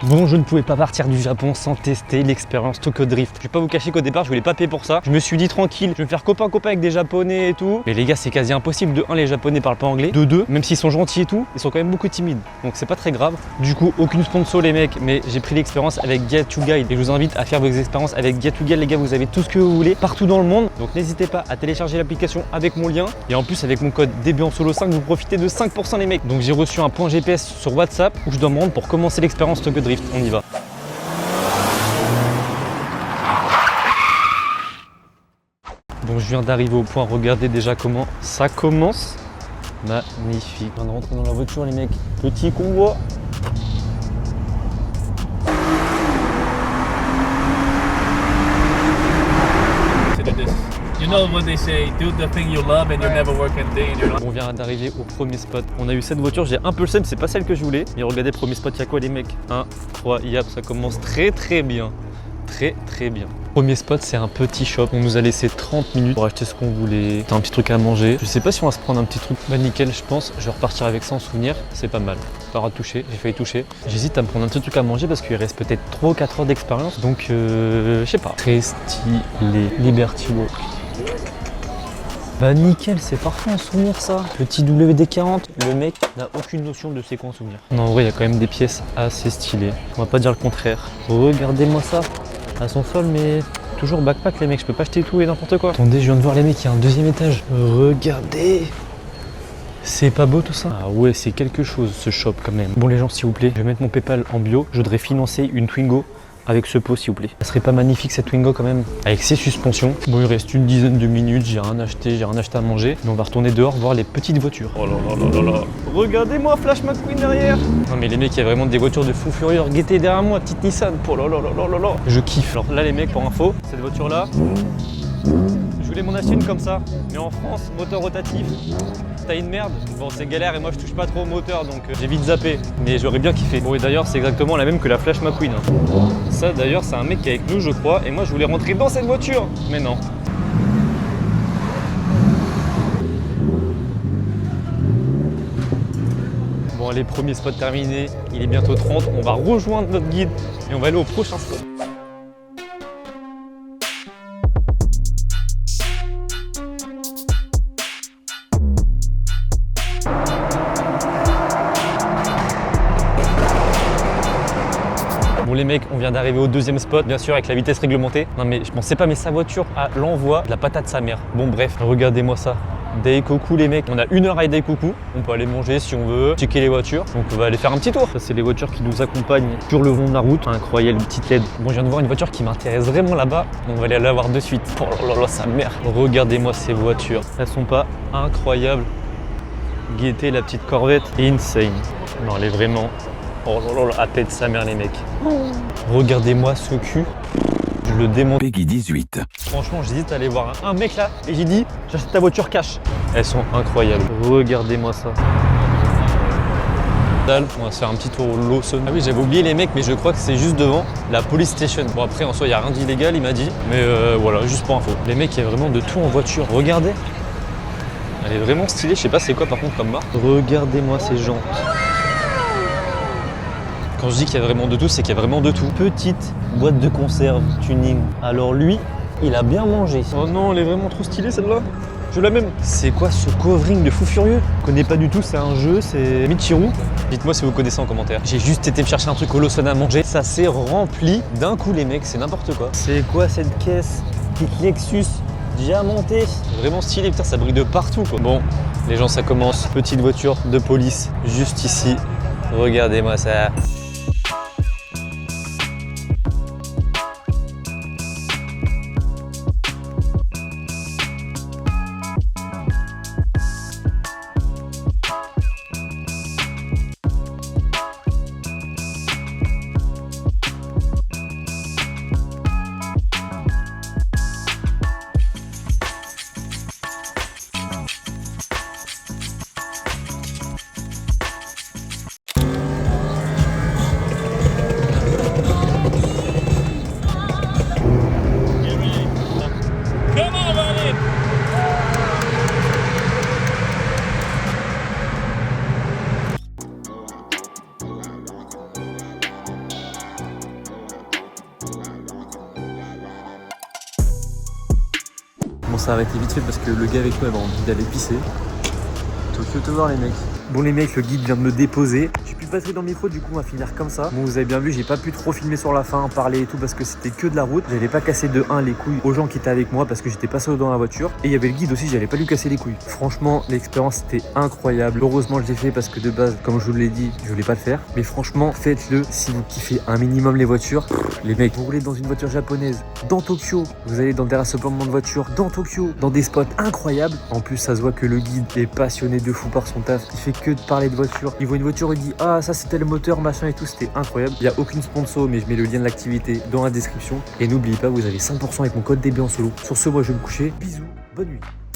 Bon, je ne pouvais pas partir du Japon sans tester l'expérience Tokyo Drift. Je vais pas vous cacher qu'au départ, je voulais pas payer pour ça. Je me suis dit tranquille, je vais me faire copain-copain avec des Japonais et tout. Mais les gars, c'est quasi impossible. De 1, les Japonais parlent pas anglais. De 2, même s'ils sont gentils et tout, ils sont quand même beaucoup timides. Donc c'est pas très grave. Du coup, aucune sponsor les mecs, mais j'ai pris l'expérience avec Get2Guide. Et je vous invite à faire vos expériences avec Get2Guide, les gars. Vous avez tout ce que vous voulez partout dans le monde. Donc n'hésitez pas à télécharger l'application avec mon lien. Et en plus, avec mon code DBANSOLO5, vous profitez de 5% les mecs. Donc j'ai reçu un point GPS sur WhatsApp où je dois me rendre pour commencer l'expérience Tokyo Drift. On y va. Bon, je viens d'arriver au point, regardez déjà comment ça commence. Magnifique. On vient de rentrer dans la voiture les mecs. Petit convoi. You know what they say, do the thing you love and you never work a day in your life. On vient d'arriver au premier spot. On a eu cette voiture, j'ai un peu le seum, c'est pas celle que je voulais. Mais regardez, premier spot, il y a quoi les mecs? 1, 3, yap, ça commence très bien. Très bien. Premier spot, c'est un petit shop. On nous a laissé 30 minutes pour acheter ce qu'on voulait. T'as un petit truc à manger. Je sais pas si on va se prendre un petit truc. Bah nickel, je pense. Je vais repartir avec ça en souvenir. C'est pas mal. Pas à toucher, j'ai failli toucher. J'hésite à me prendre un petit truc à manger parce qu'il reste peut-être 3 ou 4 heures d'expérience. Donc je sais pas. Très stylé. Liberty Walk. Bah nickel, c'est parfait en souvenir ça. Petit WD-40, le mec n'a aucune notion de c'est quoi en souvenir. Non, en vrai, il y a quand même des pièces assez stylées. On va pas dire le contraire. Regardez-moi ça. À son sol, mais toujours backpack les mecs, je peux pas acheter tout et n'importe quoi. Attendez, je viens de voir les mecs, il y a un deuxième étage. Regardez. C'est pas beau tout ça? Ah ouais, c'est quelque chose ce shop quand même. Bon les gens, s'il vous plaît, je vais mettre mon PayPal en bio. Je voudrais financer une Twingo avec ce pot s'il vous plaît. Ça serait pas magnifique cette Twingo quand même, avec ses suspensions. Bon, il reste une dizaine de minutes, j'ai rien acheté à manger. Mais on va retourner dehors voir les petites voitures. Oh là. Regardez-moi Flash McQueen derrière. Non mais les mecs, il y a vraiment des voitures de fou furieux. Regardez derrière moi, petite Nissan. Oh là. Je kiffe. Alors là les mecs, pour info, cette voiture là, je voulais m'en acheter une comme ça. Mais en France, moteur rotatif, t'as une merde. Bon, c'est galère et moi je touche pas trop au moteur donc j'ai vite zappé. Mais j'aurais bien kiffé. Bon et d'ailleurs, c'est exactement la même que la Flash McQueen. Ça d'ailleurs, c'est un mec qui est avec nous je crois. Et moi je voulais rentrer dans cette voiture. Mais non. Bon allez, premier spot terminé. Il est bientôt 30. On va rejoindre notre guide et on va aller au prochain spot. Bon les mecs, on vient d'arriver au deuxième spot, bien sûr avec la vitesse réglementée. Non mais je pensais pas, mais sa voiture a l'envoi de la patate sa mère. Bon bref, regardez-moi ça. Daikoku les mecs, on a 1 heure à Daikoku. On peut aller manger si on veut, checker les voitures. Donc on va aller faire un petit tour. Ça c'est les voitures qui nous accompagnent sur le long de la route. Incroyable, petite LED. Bon, je viens de voir une voiture qui m'intéresse vraiment là-bas. On va aller la voir de suite. Oh là, sa mère. Regardez-moi ces voitures. Elles sont pas incroyables. Guettez la petite Corvette. Insane. Non, elle est vraiment... Oh là, la tête de sa mère les mecs. Regardez-moi ce cul. Je le démonte. Peggy 18. Franchement, j'hésite à aller voir un mec là et j'ai dit j'achète ta voiture cash. Elles sont incroyables. Regardez-moi ça. On va se faire un petit tour au Lawson. Ah oui, j'avais oublié les mecs, mais je crois que c'est juste devant la police station. Bon après en soi il n'y a rien d'illégal, il m'a dit. Mais voilà, juste pour info. Les mecs, il y a vraiment de tout en voiture. Regardez. Elle est vraiment stylée, je sais pas c'est quoi par contre comme marque. Regardez-moi ces jantes. Quand je dis qu'il y a vraiment de tout, c'est qu'il y a vraiment de tout. Petite boîte de conserve, tuning. Alors lui, il a bien mangé. Oh non, elle est vraiment trop stylée celle-là. Je la même. C'est quoi ce covering de fou furieux? Je connais pas du tout, c'est un jeu, c'est Michiru. Dites-moi si vous connaissez en commentaire. J'ai juste été me chercher un truc au Lawson à manger. Ça s'est rempli d'un coup les mecs, c'est n'importe quoi. C'est quoi cette caisse? Petite Lexus diamantée. Vraiment stylé, putain, ça brille de partout quoi. Bon, les gens, ça commence. Petite voiture de police juste ici. Regardez-moi ça. s'est arrêté vite fait parce que le gars avec nous avait envie d'aller pisser. Tokyo Tower les mecs. Bon les mecs, le guide vient de me déposer. J'ai plus de batterie dans le micro, du coup on va finir comme ça. Bon, vous avez bien vu, j'ai pas pu trop filmer sur la fin, parler et tout parce que c'était que de la route. J'avais pas cassé de 1 les couilles aux gens qui étaient avec moi parce que j'étais pas seul dans la voiture. Et il y avait le guide aussi, j'allais pas lui casser les couilles. Franchement, l'expérience était incroyable. Heureusement je l'ai fait parce que de base, comme je vous l'ai dit, je voulais pas le faire. Mais franchement, faites-le si vous kiffez un minimum les voitures. Les mecs, vous roulez dans une voiture japonaise dans Tokyo, vous allez dans des rassemblements de voitures dans Tokyo, dans des spots incroyables. En plus, ça se voit que le guide est passionné de fou par son taf. Il fait que de parler de voiture. Il voit une voiture, il dit ah ça c'était le moteur machin et tout, c'était incroyable. Il n'y a aucune sponsor, mais je mets le lien de l'activité dans la description. Et n'oubliez pas, vous avez 5% avec mon code DB en solo. Sur ce, moi je vais me coucher. Bisous, bonne nuit.